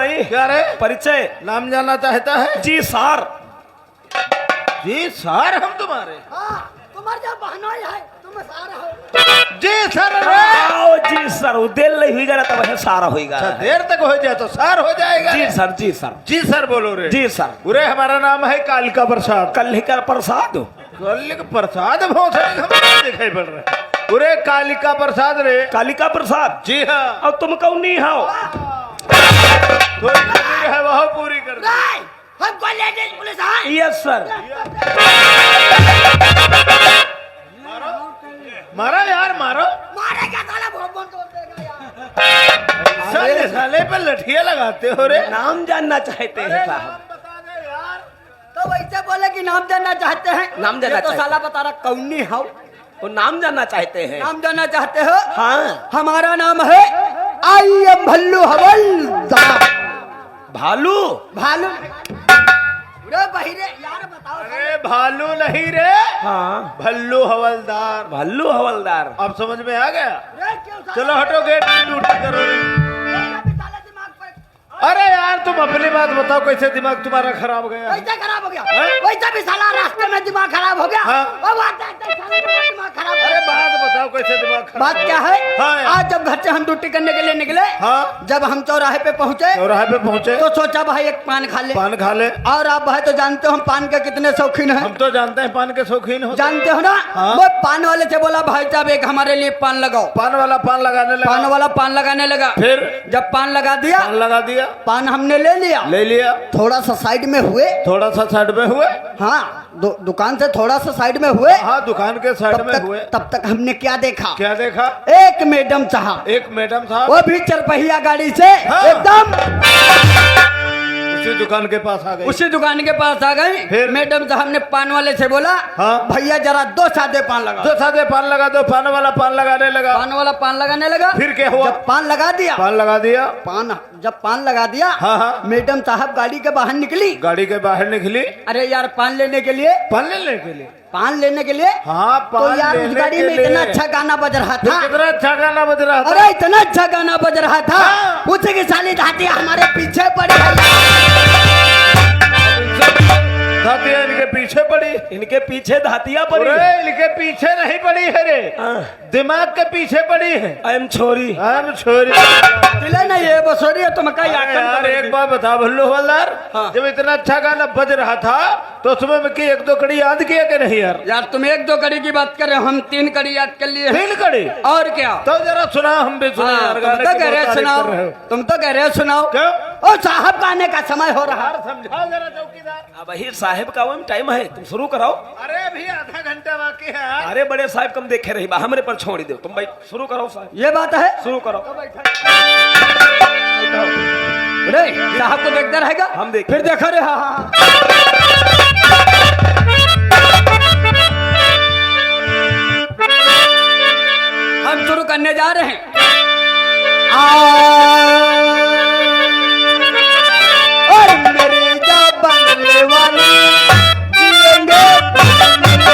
नहीं। क्या रे? परिचय नाम जानना चाहता है? जी सर। जी सर हम तुम्हारे। हाँ, तुम्हारे जो बहनोई है तुम सारा हो। जी सर रे। आओ जी सर, देर नहीं हुई तो वह सारा होगा। अच्छा देर तक हो जाए तो सर हो जाएगा। जी सर, जी सर, जी सर बोलो रे। जी सर। पूरे हमारा नाम है कालिका प्रसाद। कल्लिका प्रसाद। कालिका प्रसाद बहुत दिखाई पड़ रहा है। पूरे कालिका प्रसाद रे। कालिका प्रसाद। जी हाँ। और तुम कौन नहीं हो? थोड़ी जमीन है वह पूरी कर दो। हमको लेडीज पुलिस है। Yes sir. मारो यार मारो। मारे क्या साला भोंबन तोड़ देगा यार। साले साले पे लठिया लगाते हो रे। नाम जानना चाहते हैं साहब। बता दे यार। तो वैसे बोले कि नाम जानना चाहते हैं। नाम जानना ये तो चाहते साला बता रहा कौनी हो। वो नाम जानना चाहते हैं। नाम जानना चाहते हो? हाँ। हमारा नाम है आई एम भल्लू हवलदार। भालू। भालू रे बहिरे यार बताओ। अरे भालू नहीं रे। हाँ, भल्लू हवलदार। भल्लू हवलदार। अब समझ में आ गया। रे क्यों साला? चलो हटो गेट की ड्यूटी करो रे। अभी साला दिमाग पर अरे यार तुम अपनी बात बताओ कैसे दिमाग तुम्हारा खराब गया? वैसे खराब हो गया। हैं? वैसे भी साला रास्ते में दिमाग खराब हो गया। हाँ। और आते आते साले का दिमाग खराब। अरे बात बताओ कैसे दिमाग खराब? बात क्या है? हाँ यार। आज जब घर से हम ड्यूटी करने के लिए निकले, हाँ। जब हम चौराहे पे पहुंचे चौराहे पे पहुंचे तो सोचा भाई एक पान खा ले। पान खा ले। और आप भाई तो जानते हो हम पान के कितने शौकीन हैं। हम तो जानते हैं पान के शौकीन हो। जानते हो ना। हाँ। वो पान वाले से बोला भाई साहब एक हमारे लिए पान लगाओ। पान वाला पान लगाने लगा। पान वाला पान लगाने लगा। फिर जब पान लगा दिया, पान लगा दिया। पान हमने ले लिया। ले लिया। थोड़ा सा साइड में हुए। थोड़ा सा साइड में हुए। हाँ, दुकान से थोड़ा सा साइड में हुए। हाँ दुकान के साइड में हुए। तब तक हमने क्या देखा? क्या देखा? एक मैडम साहब, एक मैडम साहब वो भी चरपहिया गाड़ी से हाँ। एकदम उसी दुकान के पास आ गई। उसी दुकान के पास आ गई। फिर? मैडम साहब ने पान वाले से बोला, हाँ। भैया जरा 2 सादे पान लगा। दो सादे पान लगा दो। पान वाला पान लगाने लगा। पान वाला पान लगाने लगा। फिर क्या हुआ? जब पान लगा दिया, पान लगा दिया। जब पान लगा दिया, हाँ हाँ। मैडम साहब गाड़ी के बाहर निकली। गाड़ी के बाहर निकली। अरे यार पान लेने के लिए, पान लेने के लिए। पान लेने के लिए। हाँ तो पान यार उस लेने गाड़ी के में लिए। इतना अच्छा गाना बज रहा फिर था। कितना अच्छा गाना बज रहा था। अरे इतना अच्छा गाना बज रहा था। हाँ। पूछे की साली धाती हमारे पीछे पड़ी है। धातियाँ इनके पीछे पड़ी। इनके पीछे धातियां पड़ी। अरे इनके पीछे नहीं पड़ी है रे। हाँ। दिमाग के पीछे पड़ी है। आई एम छोरी। हम छोरी। दिले नहीं है बसोरी है तुम कहीं अरे यार एक बात बता भल्लू हवलदार। हाँ। जब इतना अच्छा गाना बज रहा था तो उसमें में की 1-2 कड़ी याद किया कि नहीं यार? यार तुम 1-2 कड़ी की बात कर रहे हो, हम 3 कड़ी याद कर लिए हैं। 3 कड़ी। और क्या? तो जरा सुना हम भी सुना हाँ, यार। तुम गाने तो की कह रहे बहुत तारीफ सुनाओ। कर रहे हो। तुम तो कह रहे सुनाओ। क्यों? ओ साहब का आने का समय हो रहा। यार समझाओ जरा चौकीदार। अब ही साहेब का वो टाइम है, तुम शुरू कराओ। अरे अभी आधा घंटा बाकी है यार। अरे बड़े साहब कम देखे रही बा, हमरे पर छोड़ दो। तुम भाई शुरू करो साहब, ये बात है। शुरू करो। रे साहब को देखता रहेगा। हम देख फिर देखो रे। हाँ हाँ। हम शुरू करने जा रहे हैं। और मेरे जा बंगले वाले जिएंगे। मेरी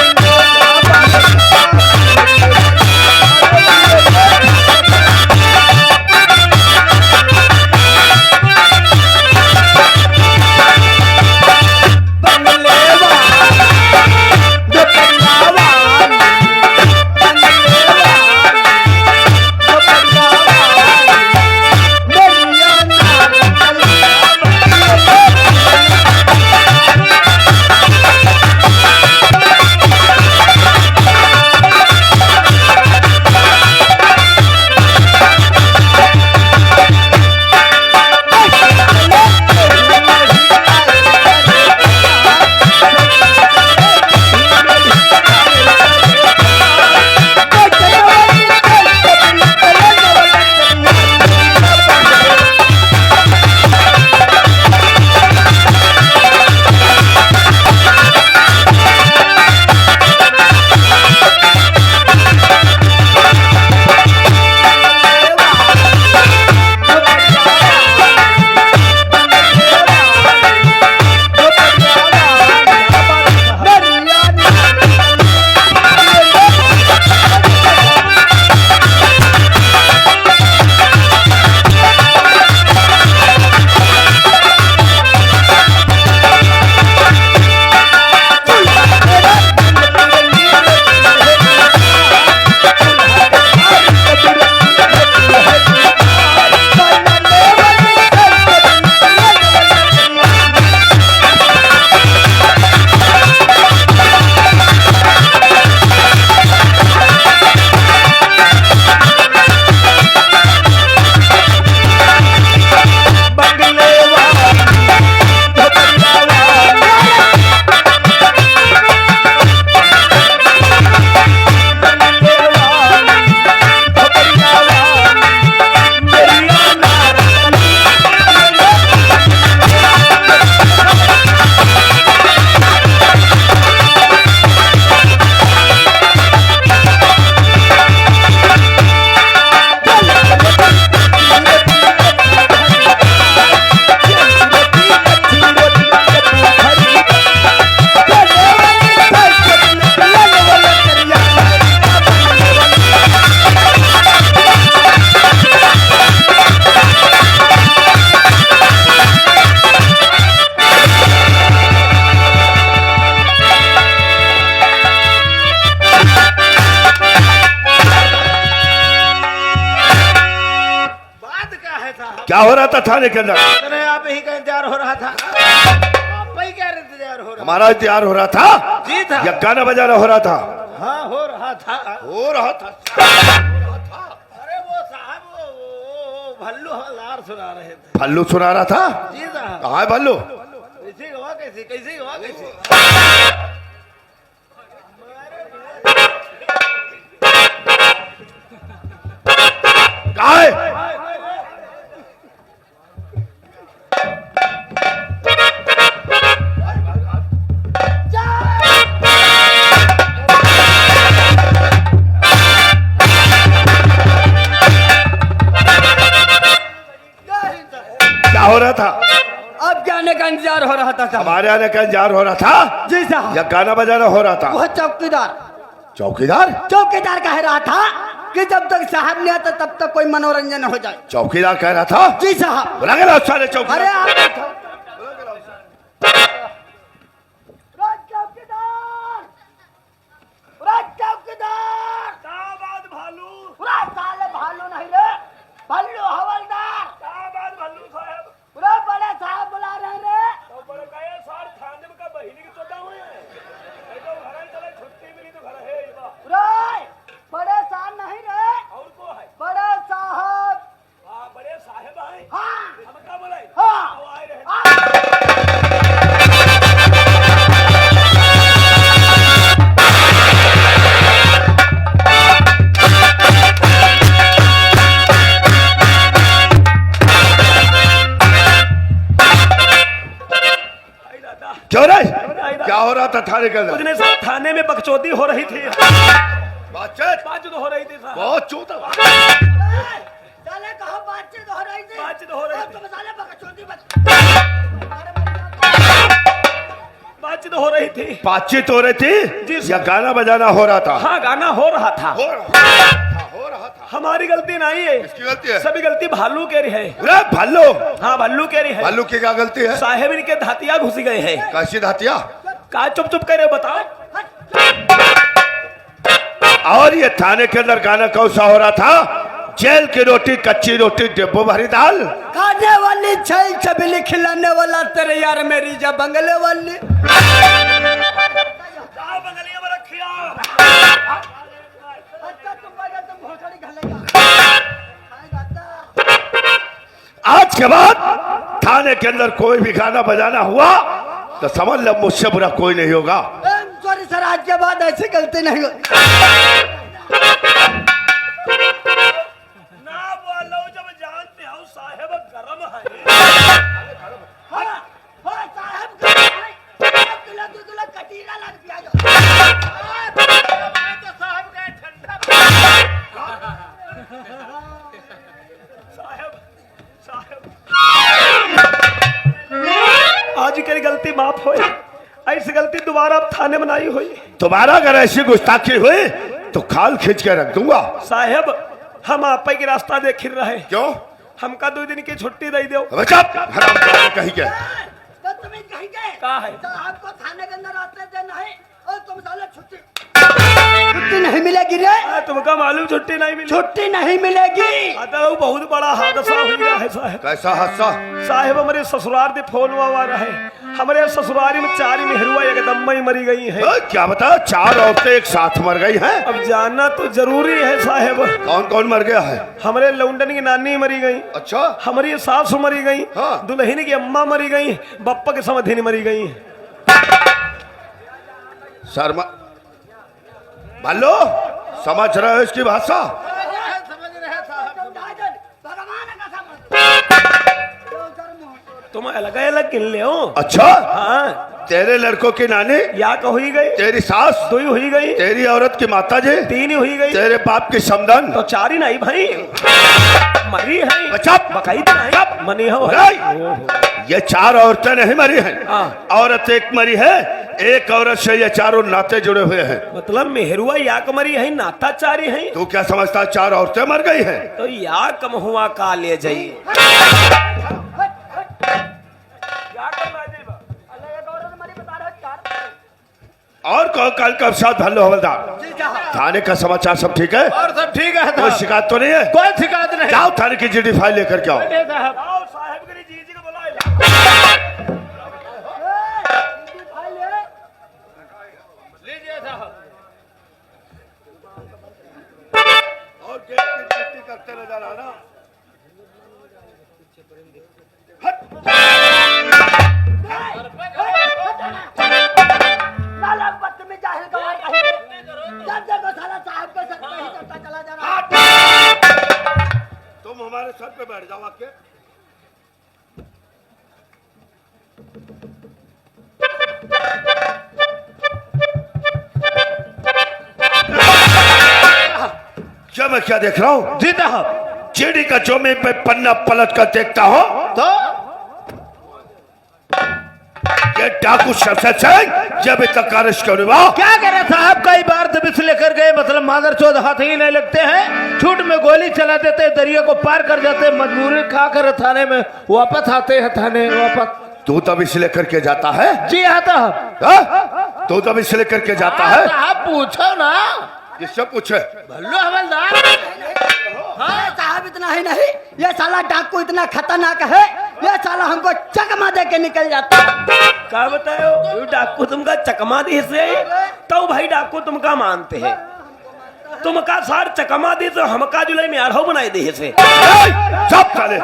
क्या हो रहा था थाने के अंदर? अरे आप ही का इंतजार हो रहा था। आप ही क्या इंतजार हो रहा हमारा इंतजार हो रहा था जी था। या गाना बजाना हो रहा था? हाँ हो रहा था। हो रहा था। अरे वो साहब वो भल्लू हवलदार सुना रहे थे। भल्लू सुना रहा था? जी साहब। कहाँ है भल्लू? कैसे हुआ कैसे कैसे हुआ कैसे? कहाँ है? क्या हो रहा था? अब जाने का इंतजार हो रहा था साहब। हमारे आने का इंतजार हो रहा था जी साहब। या गाना बजाना हो रहा था? वह चौकीदार चौकीदार? चौकीदार कह रहा था कि जब तक साहब नहीं आता तब तक कोई मनोरंजन हो जाए। चौकीदार कह रहा था? जी साहब। बुला के लाओ सारे अरे चौकीदार। आप बैठो। साले भालू नहीं रे, भल्लू हवलदार। पूरा बड़े साहब बुला रहे रे। पूरा बड़े साहब नहीं रे, बड़े साहब। हाँ क्यों रे? क्या हो रहा था थाने के अंदर? उसने साहब थाने में बकचोदी हो रही थी। बातचीत बातचीत हो रही थी साहब। बहुत चूता। साले कहो बातचीत हो रही थी। बातचीत हो रही अब थी। तुम साले बकचोदी बातचीत हो रही थी। बातचीत हो रही थी जी या गाना बजाना हो रहा था? हाँ गाना हो रहा था। हो रहा था। हमारी गलती नहीं है, किसकी गलती है? सभी गलती भालू के रही है। अरे भल्लू, हाँ भल्लू के रही है। भल्लू की क्या गलती है? साहेब इनके धातिया घुस गए हैं। कैसी धातिया? का चुप चुप करे बताओ। और ये थाने के अंदर गाना कौन सा हो रहा था? जेल की रोटी कच्ची रोटी डिब्बो भरी दाल। खाने वाली छल छबीली खिलाने वाला तेरे यार मेरी जा बंगले वाली। अच्छा तुम बजा तुम घोसड़ी घलेगा। आज के बाद थाने के अंदर कोई भी गाना बजाना हुआ तो समझ लो मुझसे बुरा कोई नहीं होगा। सॉरी सर, आज के बाद ऐसी गलती नहीं हो। ना बोलो जब जानते हो साहेब गरम है। हाँ, हाँ, साहब गरम है। एक किलो 2 किलो कटीरा लग पिया जो। तो साहब गए ठंडा। साहेब आज की गलती माफ हो। ऐसी गलती दोबारा अब थाने में नहीं हुई। तुम्हारा अगर ऐसी गुस्ताखी हुई तो खाल खींच के रख दूंगा। साहेब हम आप की रास्ता देख रहे। क्यों? हमका 2 दिन की छुट्टी दे दो। अबे चुप, हरामजादे कहीं के। तो तुम्हें कहीं गए? कहा है? साहब को थाने के अंदर आते देना है और तुम साले छुट्टी नहीं मिलेगी रे। तुमका मालूम छुट्टी नहीं मिली। छुट्टी नहीं मिलेगी। आता बहुत बड़ा हादसा हो गया है साहब। कैसा हादसा? साहेब हमारे ससुराल से फोन हुआ रहे। हमारे ससुरारी में 4 मेहरुआ एकदम में ही मरी गई है। क्या बता, 4 औरतें एक साथ मर गई हैं? अब जानना तो जरूरी है साहेब। कौन कौन मर गया है? हमारे लौंडन की नानी मरी गई, अच्छा, हमारी सासू मरी गई, हाँ। दुल्हन की अम्मा मरी गई, बप्पा की समधिनी मरी गई। शर्मा भल्लो, समझ रहे हो इसकी भाषा? समझ रहे साहब। भगवान का समझ। तुम अलग अलग गिन ले हो। अच्छा, हाँ तेरे लड़कों की नानी, या तो हुई गई, तेरी सास, 2 ही हुई गई, तेरी औरत की माता जी, 3 ही हुई गई, तेरे बाप की समधन, तो 4 ही नहीं भाई मरी है। चुप, बकाई नहीं मनी हो। ये 4 औरतें नहीं मरी हैं। हाँ। औरत एक मरी है, एक औरत से ये चारों नाते जुड़े हुए हैं। मतलब मेहरुआ या मरी है, नाता 4 ही है। तू क्या समझता 4 औरतें मर गई हैं? तो या कम हुआ का ले जाइए। और कल का साथ भल्लो हवलदार, थाने का समाचार सब ठीक है? और सब ठीक है कोई शिकायत तो नहीं है? कोई शिकायत नहीं। जाओ थाने की जीडी फाइल लेकर के आओ। बोलिए साहब। आओ साहब के जी जी को बुलाए फाइल है लीजिए साहब। और गेट की ड्यूटी करते नजर आना। साला बदतमीज जाहिल गवार कहीं पे। जब देखो साला साहब के सर पे ही चढ़ता चला जा रहा है। तुम हमारे सर पे बैठ जाओ आके। क्या मैं क्या देख रहा हूँ? जी साहब। जीडी का जो मैं पे पन्ना पलट कर देखता हूँ, तो ये डाकू शमशेर सिंह जब तक अरेस्ट क्यों नहीं हुआ? क्या करे साहब, कई बार दबिश लेकर गए, मतलब मादर चौध हाथ ही नहीं लगते हैं, छूट में गोली चला देते हैं, दरिया को पार कर जाते हैं, मजबूरी खा कर थाने में वापस आते हैं, थाने वापस। तू तब इस लेकर के जाता है? जी हाँ साहब। हाँ? तू तब इस लेकर के जाता है? साहब पूछो ना। इससे पूछे। भल्लू हवलदार। हाँ साहब इतना ही नहीं, ये साला डाकू इतना खतरनाक है, ये साला हमको चकमा दे के निकल जाता है। क्या बताओ ये डाकू तुमका चकमा दी से तो भाई डाकू तुमका मानते हैं, तुमका सार चकमा दी तो हमका जुलाई में आढ़ो बनाई दी से। सब साले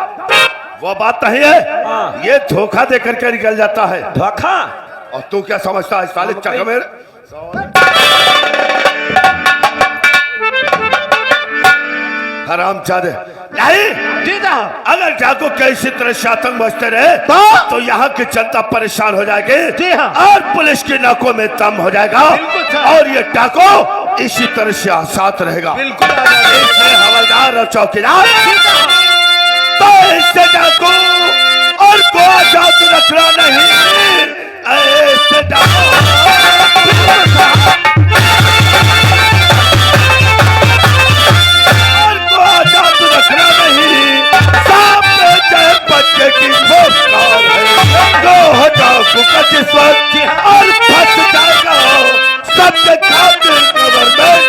वो बात नहीं है। हाँ। ये धोखा दे करके निकल जाता है। धोखा और तू क्या समझता है साले चकमेर? हरामजादे। नहीं, जी साहब। अगर डाकू के इसी तरह से आतंक बचते रहे तो यहाँ की जनता परेशान हो जाएगी। जी हाँ। और पुलिस की नाकों में दम हो जाएगा। बिल्कुल सर। और ये डाकू इसी तरह से साथ रहेगा। बिल्कुल इसलिए हवलदार और चौकीदार तो इससे डाकू और को आजाद रखना नहीं। ऐसे डाकू और को आजाद रखना नहीं। सामने चाहे बच्चे की घोषणार है, दो डाकू का जिस्म और फंस जाएगा सबके खातिर गवर्नमेंट।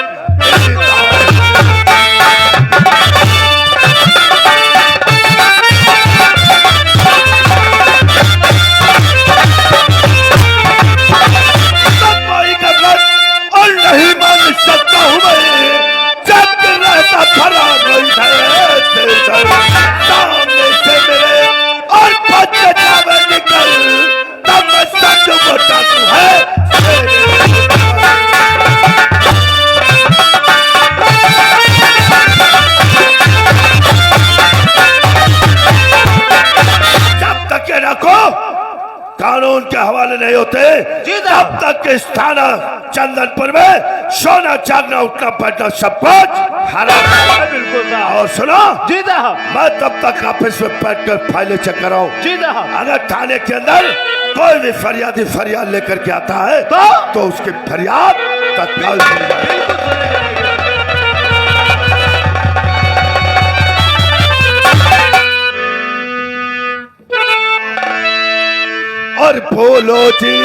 और नहीं मान सकता हूँ मैं, जब रहता भरा नहीं था सामने से मेरे और बच्चे जावे निकल, तब मैं सच को डाकू है। जब तक ये रखो कानून के हवाले नहीं होते, तब तक इस थाना चंदनपुर में सोना जागना उठना बैठना सब कुछ हराम है। बिल्कुल साहब। और सुनो, जी साहब। मैं तब तक ऑफिस में बैठ कर फाइलें चेक कर रहा हूँ। जी साहब। अगर थाने के अंदर कोई भी फरियादी फरियाद लेकर के आता है तो उसकी फरियाद तत्काल सुनी जाएगी। और बोलो जी